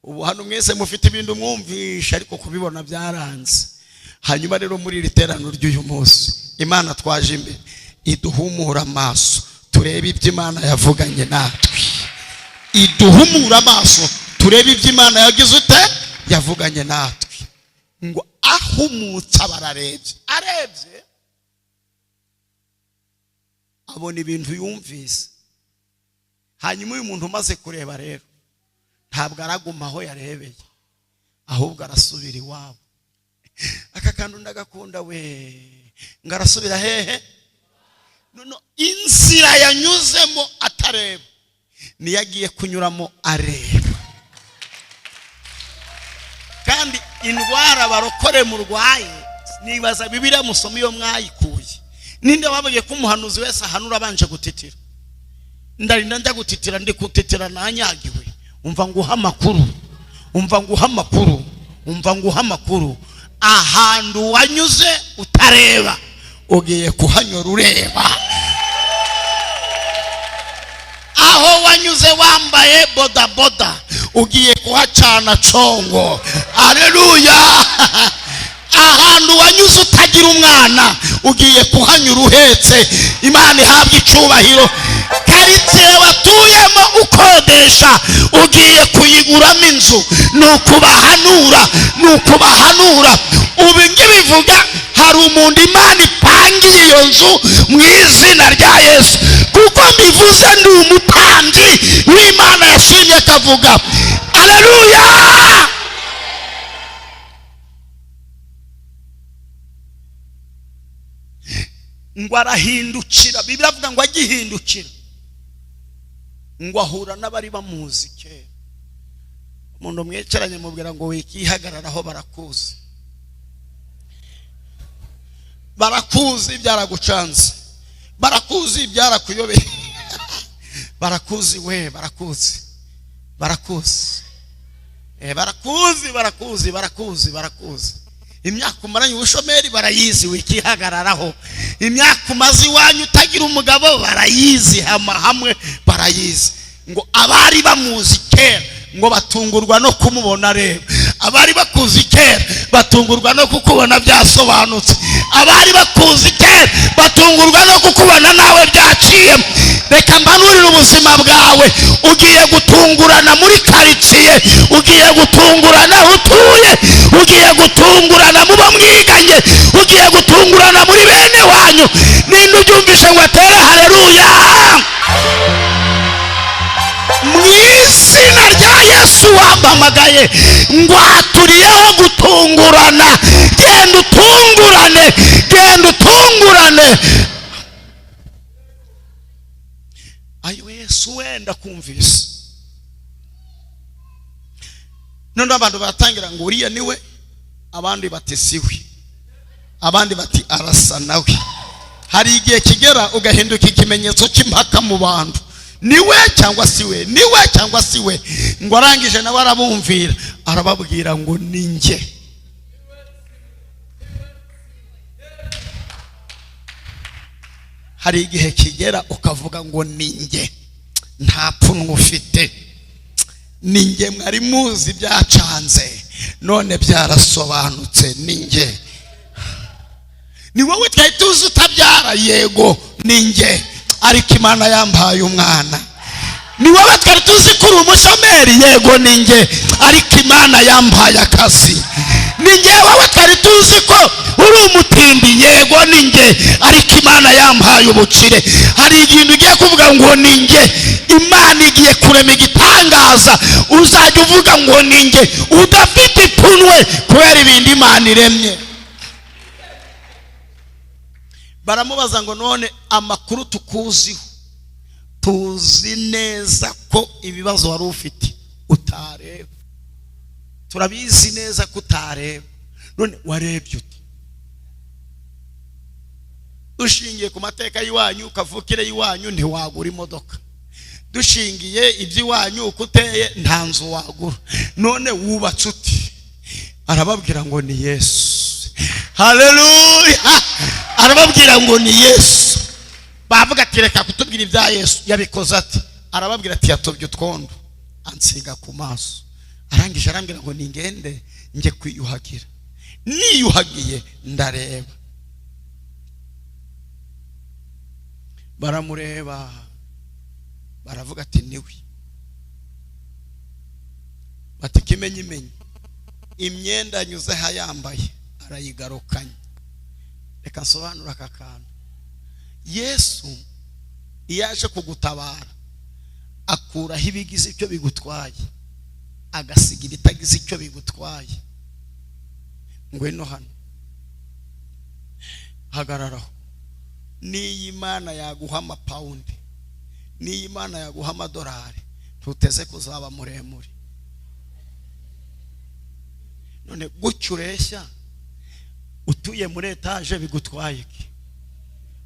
Ubu hano mwese mufite ibintu mwumvisha, ariko kubibona byaranze. Hanyuma rero muri iri terano ry'uyu munsi, Imana twaje imbere iduhumura amaso turebe ibyo Imana yavuganye natwe. Iduhumura amaso turebe ibyo Imana yagize ute yavuganye natwe. Ngo ahumutsa bararebye, arebye abona ibintu yumvise. Hanyuma uyu muntu umaze kureba rero ntabwo araguma aho yarebeye, ahubwo arasubira iwabo. Aka kantu ndagakunda we, ngarasubira hehe? None inzira yanyuzemo atareba niyo agiye kunyuramo areba. Kandi indwara barokore murwaye, nibaza Bibiliya musoma iyo mwayikuye. Ninde wabaye ko umuhanuzi wese ahanura abanje gutitira? Ndarinda njya gutitira, ndi gutitira nanyagiwe. Umva nguha amakuru, umva nguha amakuru, umva nguha amakuru. Ahantu wanyuze utareba ugiye kuhanyura ureba. Aho wanyuze wambaye boda boda ugiye kuhacana congo. Haleluya. Ahantu wanyuze utagira umwana ugiye kuhanyura uhetse. Imana ihabwe icyubahiro. Karitsiye watuyemo ukodesha ugiye kuyiguramo inzu, nukubahanura, nukubahanura. Ubu ngibivuga hari umuntu Imana ipangiye iyo nzu mu izina rya Yesu, kuko mbivuze ndi umutambyi w'Imana yashimye akavuga. Haleluya. Ngo arahindukira. Bibiliya avuga ngo agihindukira ngo ahura n'abari bamuzi kera. Umuntu mweceranye mubwira ngo wikihagararaho, barakuzi, barakuzi byaragucanze, barakuzi byarakuyobeye. Barakuzi we, barakuzi, barakuzi, barakuzi, barakuzi, barakuzi, barakuzi. Imyaka umaranye ubushomeri barayizi wikihagararaho. Imyaka umaze iwanyu utagira umugabo barayizi, hamwe barayizi. Ngo abari bamuzi kera ngo batungurwa no kumubona rero. Abari bakuzi kera batungurwa no kukubona byasobanutse. Abari bakuzi kera batungurwa no kukubona nawe byaciye. Reka mbanurire ubuzima bwawe. Ugiye gutungurana muri karitsiye, ugiye gutungurana aho utuye, ugiye gutungurana muba mwiganye, ugiye gutungurana muri bene wanyu. Ninde ubyumvishe ngo atere haleluya? Mu izina rya Yesu wampamagaye ngo aturiyeho gutungurana. Genda utungurane, genda utungurane. Ayo Yesu suwenda kumvise none abantu batangira ngo uriya niwe abandi bati siwe abandi bati arasa nawe hari igihe kigera ugahinduka ikimenyetso cy'impaka mu bantu niwe cyangwa siwe niwe cyangwa siwe ngo arangije nawe arabumvira arababwira ngo ninjye hari igihe kigera ukavuga ngo ninjye nta pfunwe ufite ninjye mwari muzi byacanze none byarasobanutse ninjye ni wowe twari tuzi utabyara yego ninjye ariko Imana yampaye umwana ni wowe twari tuzi ko uri umushomeri yego ninjye ariko Imana yampaye akazi ninjye wowe twari tuzi ko uri umutindi yego ninjye ariko Imana yampaye ubukire hari ikintu ugiye kuvuga ngo ninjye Imana igiye kurema igitangaza uzajya uvuga ngo ninjye udafite ipfunwe kubera ibindi Imana iremye baramubaza ngo none amakuru tukuziho tuzi neza ko ibibazo wari ufite utareba turabizi neza ko utareba none warebye ute dushingiye ku mateka y'iwanyu kavukire y'iwanyu ntiwagura imodoka dushingiye iby'iwanyu uko uteye nta nzu wagura none wubatse uti arababwira ngo ni Yesu haleluya arababwira ngo ni Yesu bavuga ati reka kutubwira ibya Yesu yabikoze ati arababwira ati yatobye utwondo ansiga ku maso arangije arambwira ngo ningende nje kwiyuhagira niyuhagiye ndareba baramureba baravuga ati niwe bati kimenyimenyi imyenda anyuze hayambaye arayigarukanye reka nsobanura aka kantu Yesu iyaje kugutabara akuraho ibigize icyo bigutwaye agasiga ibitagize icyo bigutwaye ngwino hano hagararaho niyi Imana yaguha amapawundi niyi Imana yaguha amadolari tuteze kuzaba muremure none gucyureshya utuye muri etaje bigutwaye iki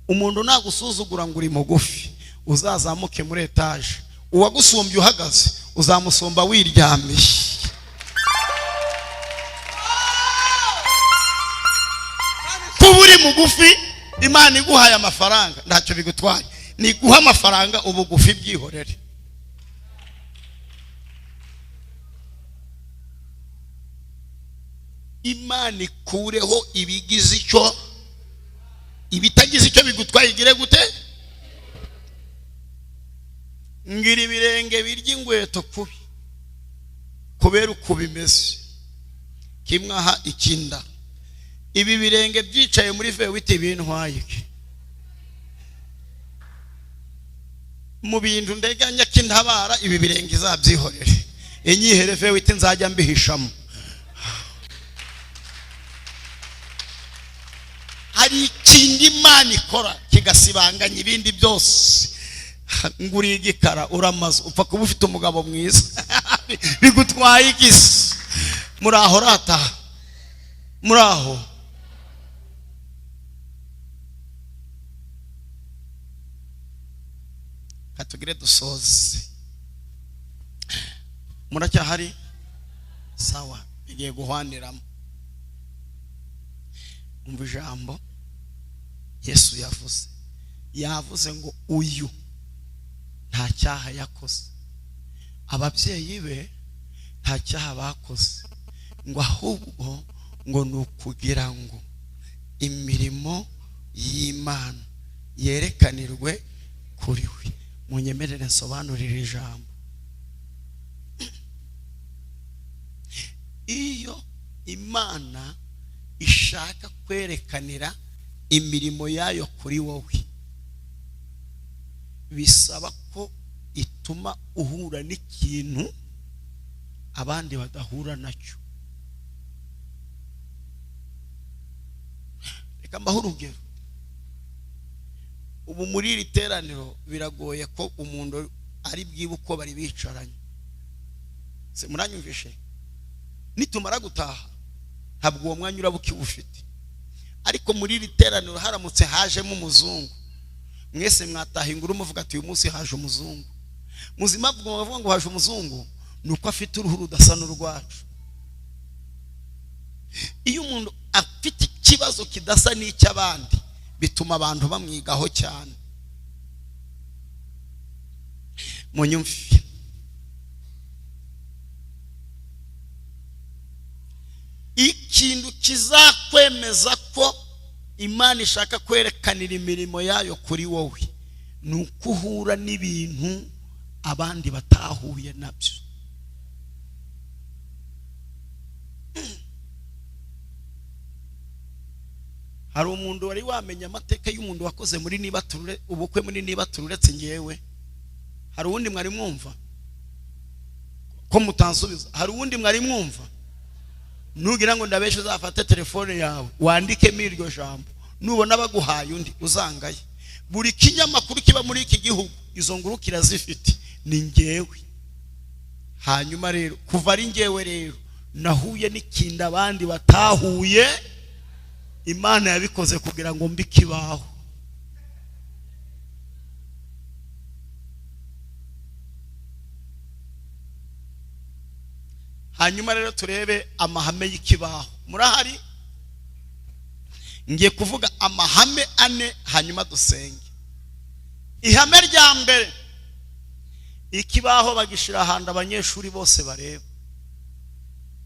umuntu nagusuzugura ngo uri mugufi uzazamuke muri etaje uwagusumbye uhagaze uzamusumba wiryamiye kuba uri mugufi Imana iguhaye amafaranga ntacyo bigutwaye ni guha amafaranga ubugufi bwihorere Imana ikureho ibigize icyo ibitagize icyo bigutwaye igire gute ngira ibirenge birya ingweto kubi kubera uko bimeze kimwaha ikinda ibi birenge byicaye muri Bwite bintwaye mu bintu ndeganya kintabara ibi birenge izabyihorere inyihere Bwite nzajya mbihishamo hari ikindi Imana ikora kigasibanganya ibindi byose nguri igikara uramaze upfa kuba ufite umugabo mwiza bigutwaye igisi muraho rata muraho katugire dusoze muracyahari sawa igiye guhwaniramo umva ijambo Yesu yavuze ngo uyu nta cyaha yakoze ababyeyi be nta cyaha bakoze ngo ahubwo ngo nukugira ngo imirimo y'Imana yerekanirwe kuri we munyemerere nsobanurire ijambo iyo Imana ishaka kwerekanira imirimo yayo kuri wowe bisaba ko ituma uhura n'ikintu abandi badahura nacyo reka mbaho urugero ubu muri iri teraniro biragoye ko umuntu ari bwibuko bari bicaranye. Se muranyumvishe? Nitumara gutaha ntabwo uwo mwanya urabuki ufite. Ariko muri iri teraniro haramutse hajemo umuzungu, mwese mwataha inguru muvuga ati uyu munsi haje umuzungu. Muzima bavuga ngo haje umuzungu nuko afite uruhu rudasa n'urwacu. Iyo umuntu afite ikibazo kidasa n'icy'abandi bituma abantu bamwigaho cyane. Munyumvi, ikintu kizakwemeza ko Imana ishaka kwerekanira imirimo yayo kuri wowe nuko uhura n'ibintu abandi batahuye nabyo. Hari umuntu wari wamenya amateka y'umuntu wakoze muri nibature ubukwe muri nibature uretse ngewe? Hari uwundi mwari mwumva? Ko mutansubiza, hari uwundi mwari mwumva? Nugira ngo ndabeshe uzafate telefone yawe wandikemo iryo jambo, nubona baguhaye undi uzangaye. Buri kinyamakuru kiba muri iki gihugu izo nguru kirazifite, ni ngewe. Hanyuma rero kuva ari ngewe rero nahuye n'ikinda abandi batahuye, Imana yabikoze kugira ngo mbikibaho. Hanyuma rero turebe amahame y'ikibaho. Murahari? Ngiye kuvuga amahame ane hanyuma dusenge. Ihame rya mbere, ikibaho bagishira handa abanyeshuri bose bareba.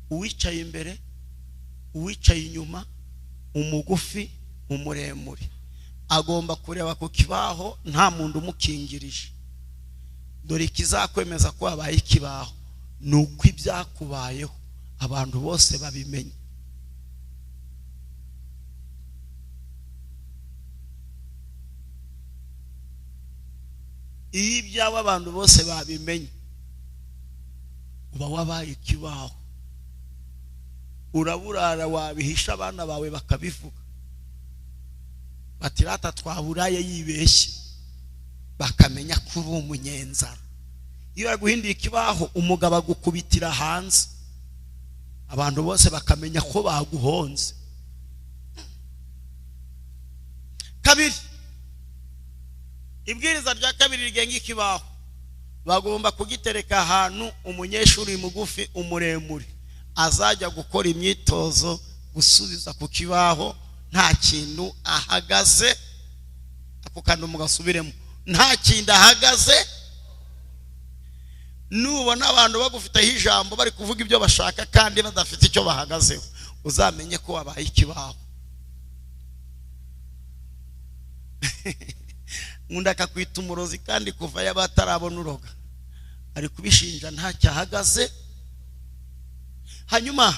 Uwicaye imbere, uwicaye inyuma, umugufi, umuremure agomba kureba ku kibaho nta muntu umukingirije. Dore kizakwemeza ko abaye ikibaho nuko ibyakubayeho abantu bose babimenye. Iyo ibyawe abantu bose babimenye uba wabaye ikibaho. Uraburara wabihisha abana bawe bakabivuga bati rata twaburaye yibeshye, bakamenya ko uri umunyenzara. Iyo yaguhinduye ikibaho umugabo agukubitira hanze, abantu bose bakamenya ko baguhonze. Kabiri, ibwiriza rya kabiri rigenga ikibaho bagomba kugitereka ahantu umunyeshuri mugufi umuremure azajya gukora imyitozo gusubiza ku kibaho nta kintu ahagaze. Ako kandi mugasubiremo, nta kintu ahagaze. Nubona abantu bagufiteho ijambo bari kuvuga ibyo bashaka kandi badafite icyo bahagazeho, uzamenye ko wabaye ikibaho. Nkunda akakwita umurozi kandi kuva y'abatarabona uroga ari kubishinja nta cyahagaze. Hanyuma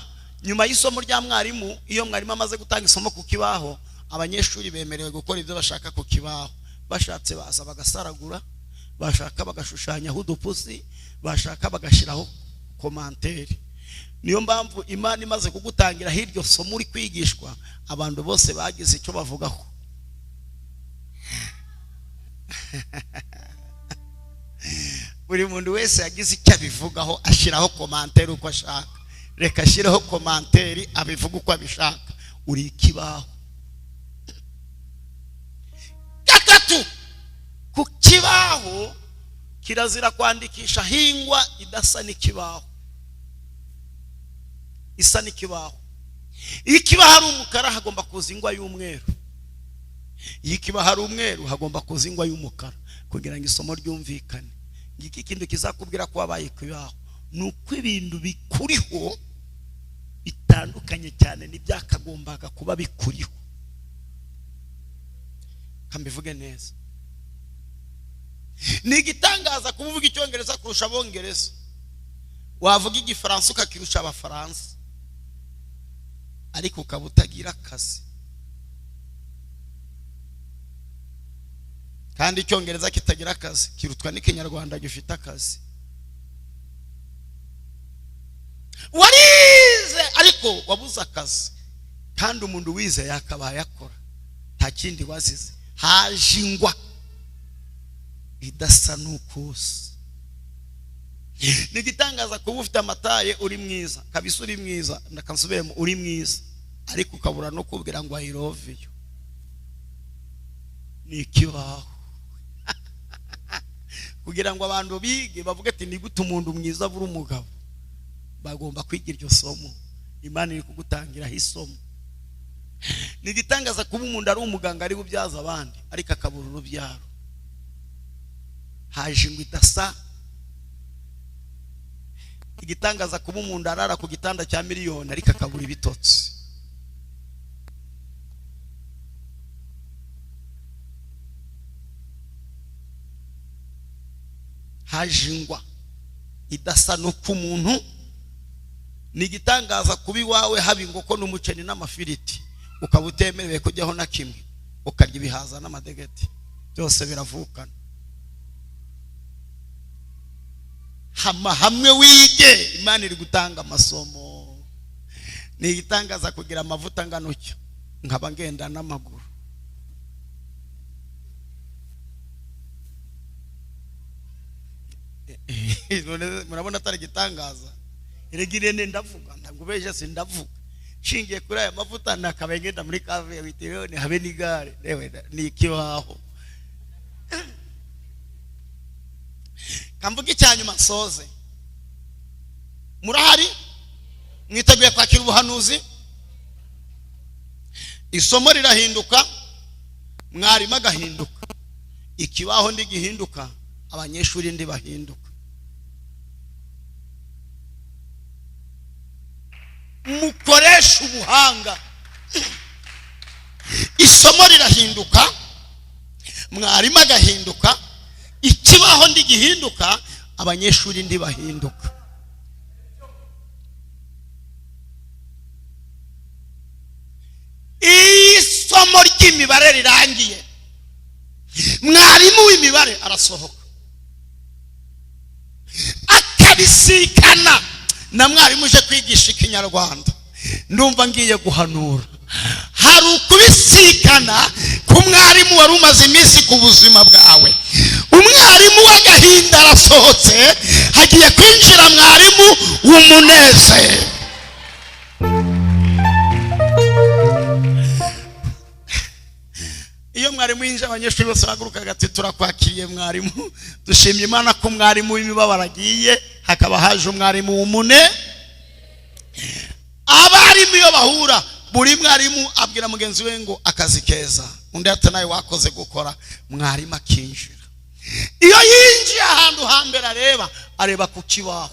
nyuma y'isomo rya mwarimu, iyo mwarimu amaze gutanga isomo ku kibaho, abanyeshuri bemerewe gukora ibyo bashaka ku kibaho. Bashatse baza bagasaragura, bashaka bagashushanyaho udupusi, bashaka bagashiraho komanteri. Niyo mpamvu Imana imaze kugutangira hiryo somo uri kwigishwa, abantu bose bagize icyo bavugaho. Buri muntu wese yagize icyo abivugaho, ashiraho komanteri uko ashaka. Reka ashiraho komanteri abivuga uko abishaka. Uri ikibaho. Gatatu, ku kibaho kirazira kwandikisha hingwa idasa n'ikibaho. Isa n'ikibaho. Iyo ikibaho ari umukara hagomba kuza ingwa y'umweru. Iyo ikibaho ari umweru hagomba kuza ingwa y'umukara kugira ngo isomo ryumvikane. Ngiki kintu kizakubwira ko wabaye ikibaho nuko ibintu bikuriho bitandukanye cyane n'ibyakagombaga kuba bikuriho. Kambivuge neza. Ni igitangaza kuvuga icyongereza kurusha abongereza, wavuga igifaransa ukakirusha abafaransa, ariko ukaba utagira akazi. Kandi icyongereza kitagira akazi kirutwa n'ikinyarwanda gifite akazi. Warize ariko wabuze akazi, kandi umuntu wize yakabaye akora, nta kindi wazize. Haje ingwa idasa n'ukusi. Nigitangaza kuba ufite amataye uri mwiza kabisa, uri mwiza ndakansubiremo, uri mwiza ariko ukabura no kubwira ngo I love you. Ni ikibaho kugira ngo abantu bige bavuge ati ni gute umuntu mwiza buri umugabo. Bagomba kwiga iryo somo. Imana iri kugutangiraho isomo. Nigitangaza kuba umuntu ari umuganga ari bubyaza abandi ariko akabura urubyaro. Haje ngo idasa. Igitangaza kuba umuntu arara ku gitanda cya miliyoni ariko akabura ibitotsi. Hajingwa idasa no ku muntu. Nigitangaza kuba iwawe haba ingoko n'umuceri n'amafiriti ukaba utemerewe kujyaho na kimwe, ukarya ibihaza n'amadegeti, byose biravukana. Hamwe wige, Imana iri gutanga amasomo. Nigitangaza kugira amavuta nganucyo nkaba ngenda n'amaguru. Murabona atari gitangaza. Irigirene ndavuga ndagubeje sindavuga. Shingiye kuri aya mavuta nakaba ngenda muri kave bitewe ni habe nigare. Rewe ni ikibaho. Kamvuga icyanyuma soze. Murahari? Mwiteguye kwakira ubuhanuzi? Isomo rirahinduka, mwarimu agahinduka. Ikibaho ndi gihinduka, abanyeshuri ndi bahinduka. Mukoresha ubuhanga. Isomo rirahinduka, mwarimu agahinduka, ikibaho ndi gihinduka, abanyeshuri ndi bahinduka. Isomo ry'imibare rirangiye, mwarimu w'imibare arasohoka akabisikana na mwarimu uje kwigisha Ikinyarwanda. Ndumva ngiye guhanura. Hari ukubisikana ku mwarimu wari umaze iminsi ku buzima bwawe. Umwarimu w'agahinda arasohotse, hagiye kwinjira mwarimu w'umunezero. Iyo mwarimu yinjira abanyeshuri bose baguruka ati turakwakiriye mwarimu, dushimye Imana ko mwarimu w'imibabaro agiye, hakaba haje umwarimu w'umune. Abarimu iyo bahura, buri mwarimu abwira mugenzi we ngo akazi keza, undi ati nawe wakoze gukora. Mwarimu akinjira. Iyo yinjiye ahantu hambere areba ku kibaho,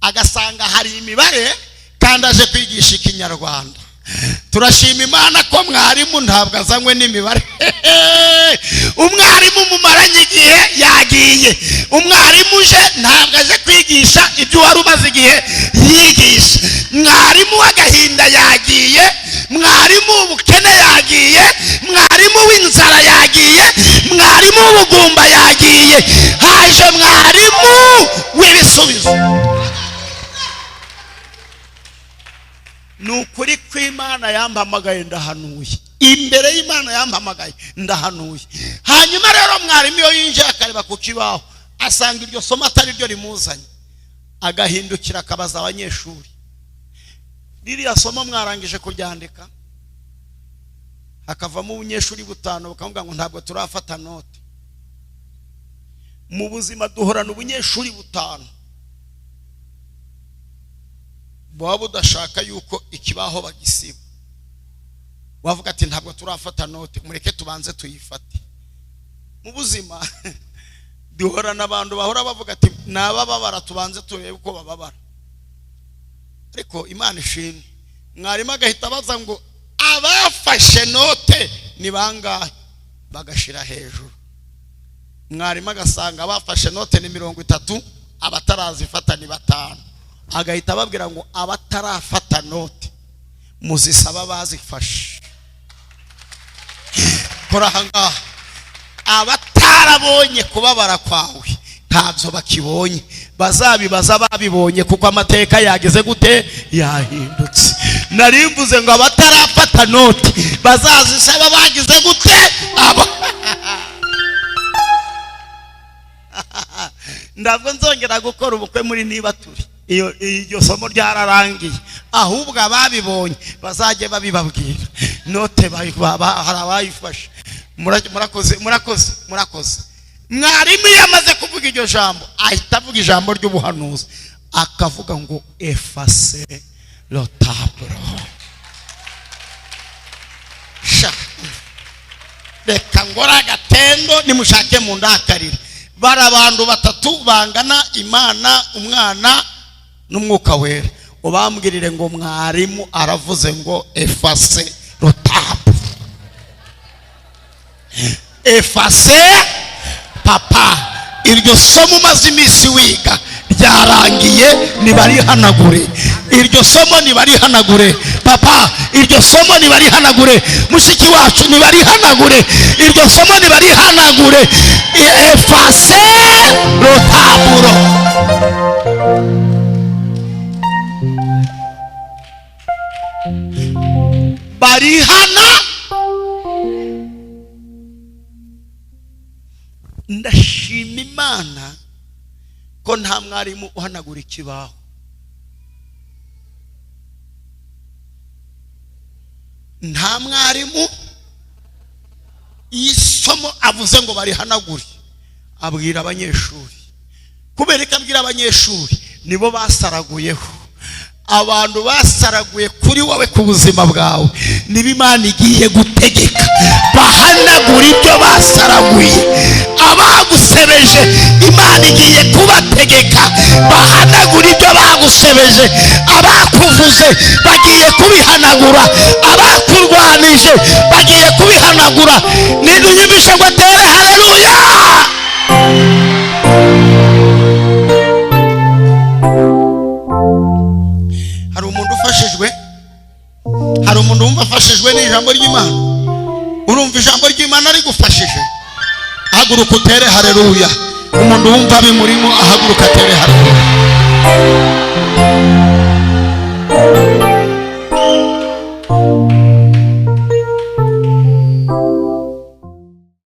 agasanga hari imibare kandi aje kwigisha Ikinyarwanda. Turashima Imana ko mwarimu ntabwo azanywe n'imibare. Umwarimu mumaranye igihe yagiye. Umwarimu uje ntabwo aje kwigisha ibyo wari umaze igihe yigisha. Mwarimu w'agahinda yagiye, mwarimu w'ubukene yagiye, mwarimu w'inzara yagiye, mwarimu w'ubugumba yagiye. Haje mwarimu w'ibisubizo. Nukuri ko Imana yampamagaye ndahanuye. Imbere y'Imana yampamagaye ndahanuye. Hanyuma rero mwarimu iyo yinjiye akareba ku kibaho, asanga iryo somo atari ryo rimuzanye, agahindukira akabaza abanyeshuri, ririya somo mwarangije kuryandika? Hakavamo ubunyeshuri butanu bakavuga ngo ntabwo turafata note. Mu buzima duhorana ubunyeshuri butanu. Baba udashaka yuko ikibaho bagisiba, wavuga ati ntabwo turafata note, mureke tubanze tuyifate. Mu buzima duhorana abantu bahora bavuga ati nabababara tubanze turebe uko bababara. Ariko Imana ishimwe, mwarimu agahita abaza ngo abafashe note ni bangahe, bagashira hejuru. Mwarimu agasanga abafashe note ni 30, abatarazifata ni 5. Agahita ababwira ngo abatarafata note muzisaba bazifashe. Korahanga abatarabonye kubabara kwawe ntabyo bakibonye, bazabibaza babibonye kuko amateka yageze gute, yahindutse. Narimvuze ngo abatarafata note bazazisaba bagize gute, abo ndabwo nzongera gukora ubukwe muri niba turi iyo somo ryararangiye ahubwo ababibonye bazajye babibabwira note harabayifashe murakoze mwarimu yamaze kuvuga iryo jambo ahita avuga ijambo ry'ubuhanuzi akavuga ngo efase le tableau reka ngora agatendo nimushake mu ndakarire bari abantu batatu bangana Imana Umwana n'Umwuka Wera ubambwirire ngo mwarimu aravuze ngo efase le tableau efase papa iryo somo maze iminsi wiga ryarangiye nibarihanagure iryo somo nibarihanagure papa iryo somo nibarihanagure mushiki wacu nibarihanagure iryo somo nibarihanagure efase le tableau barihana ndashima Imana ko nta mwarimu uhanagura ikibaho nta mwarimu isomo avuze ngo barihanagure abwira abanyeshuri kubera ko abwira abanyeshuri nibo basaraguyeho abantu basaraguye kuri wowe ku buzima bwawe niba Imana igiye gutegeka bahanagura ibyo basaraguye abagusebeje Imana igiye kubategeka bahanagura ibyo bagusebeje abakuvuze bagiye kubihanagura abakurwanije bagiye kubihanagura nidunyibishe ngo tere haleluya hari umuntu wumva afashijwe n'ijambo ry'Imana urumva ijambo ry'Imana rigufashije haguruka utere haleluya umuntu wumva bimurimo ahaguruka atere haleluya